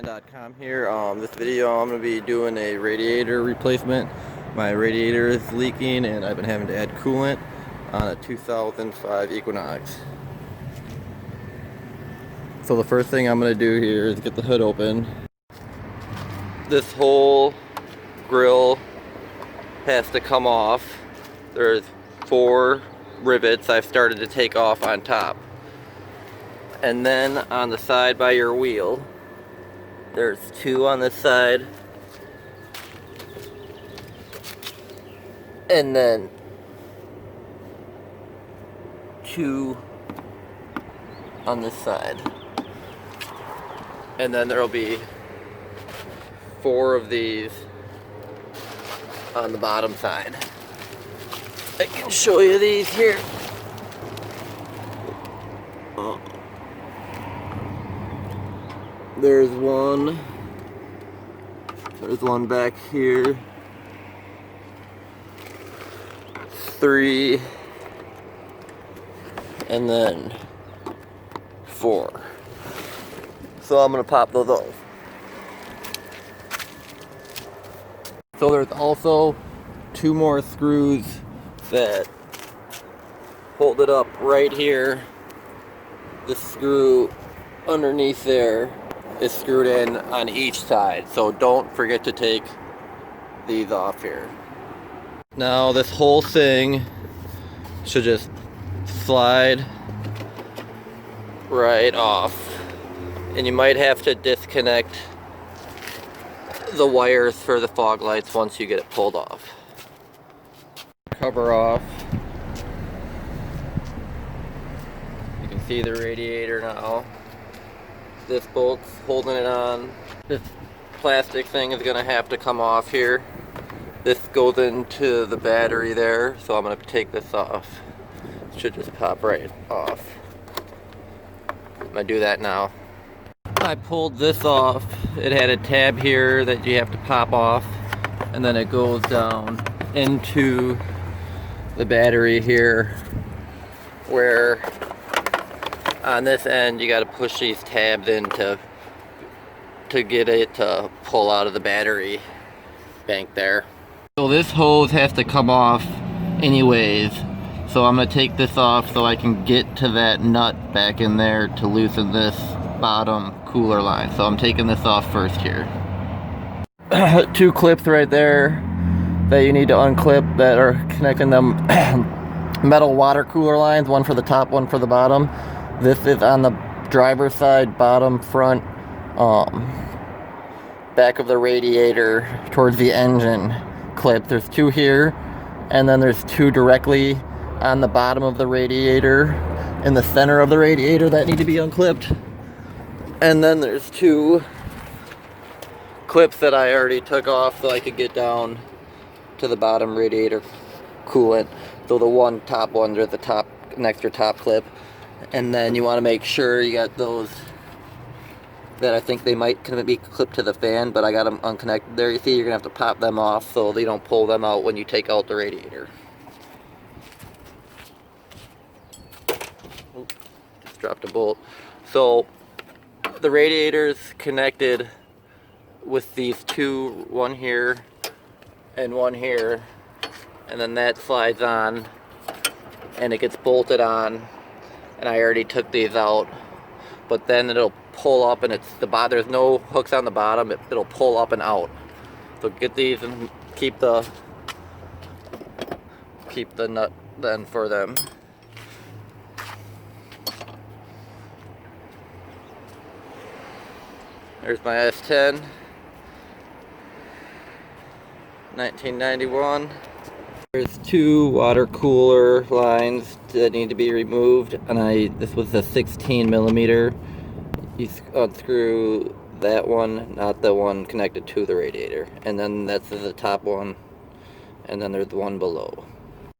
Radiator.com here. This video I'm going to be doing a radiator replacement. My radiator is leaking and I've been having to add coolant on a 2005 Equinox. So the first thing I'm going to do here is get the hood open. This whole grill has to come off. There's 4 rivets I've started to take off on top. And then on the side by your wheel, there's 2 on this side, and then 2 on this side, and then there'll be 4 of these on the bottom side. I can show you these here. There's one back here, 3, and then 4. So I'm gonna pop those off. So there's also 2 more screws that hold it up right here. The screw underneath there is screwed in on each side, so don't forget to take these off here. Now this whole thing should just slide right off, and you might have to disconnect the wires for the fog lights once you get it pulled off. Cover off. You can see the radiator now. This bolt's holding it on. This plastic thing is gonna have to come off here. This goes into the battery there, so I'm gonna take this off. It should just pop right off. I'm gonna do that now. I pulled this off. It had a tab here that you have to pop off, and then it goes down into the battery here, where on this end you got to push these tabs in to get it to pull out of the battery bank there. So this hose has to come off anyways, so I'm going to take this off so I can get to that nut back in there to loosen this bottom cooler line. So I'm taking this off first here. 2 clips right there that you need to unclip that are connecting them metal water cooler lines, one for the top, one for the bottom. This is on the driver's side, bottom, front, back of the radiator towards the engine clip. There's 2 here, and then there's 2 directly on the bottom of the radiator, in the center of the radiator, that need to be unclipped. And then there's 2 clips that I already took off so I could get down to the bottom radiator coolant. So the top one, there's the top, an extra top clip. And then you want to make sure you got those that I think they might kind of be clipped to the fan, but I got them unconnected there. You see, you're going to have to pop them off so they don't pull them out when you take out the radiator. Oops, just dropped a bolt. So the radiator's connected with these 2, one here and one here, and then that slides on and it gets bolted on. And I already took these out, but then it'll pull up, and there's no hooks on the bottom. It'll pull up and out. So get these and keep the nut then for them. There's my S10, 1991. There's 2 water cooler lines that need to be removed, and this was a 16 millimeter. You unscrew that one, not the one connected to the radiator, and then that's the top one, and then there's the one below.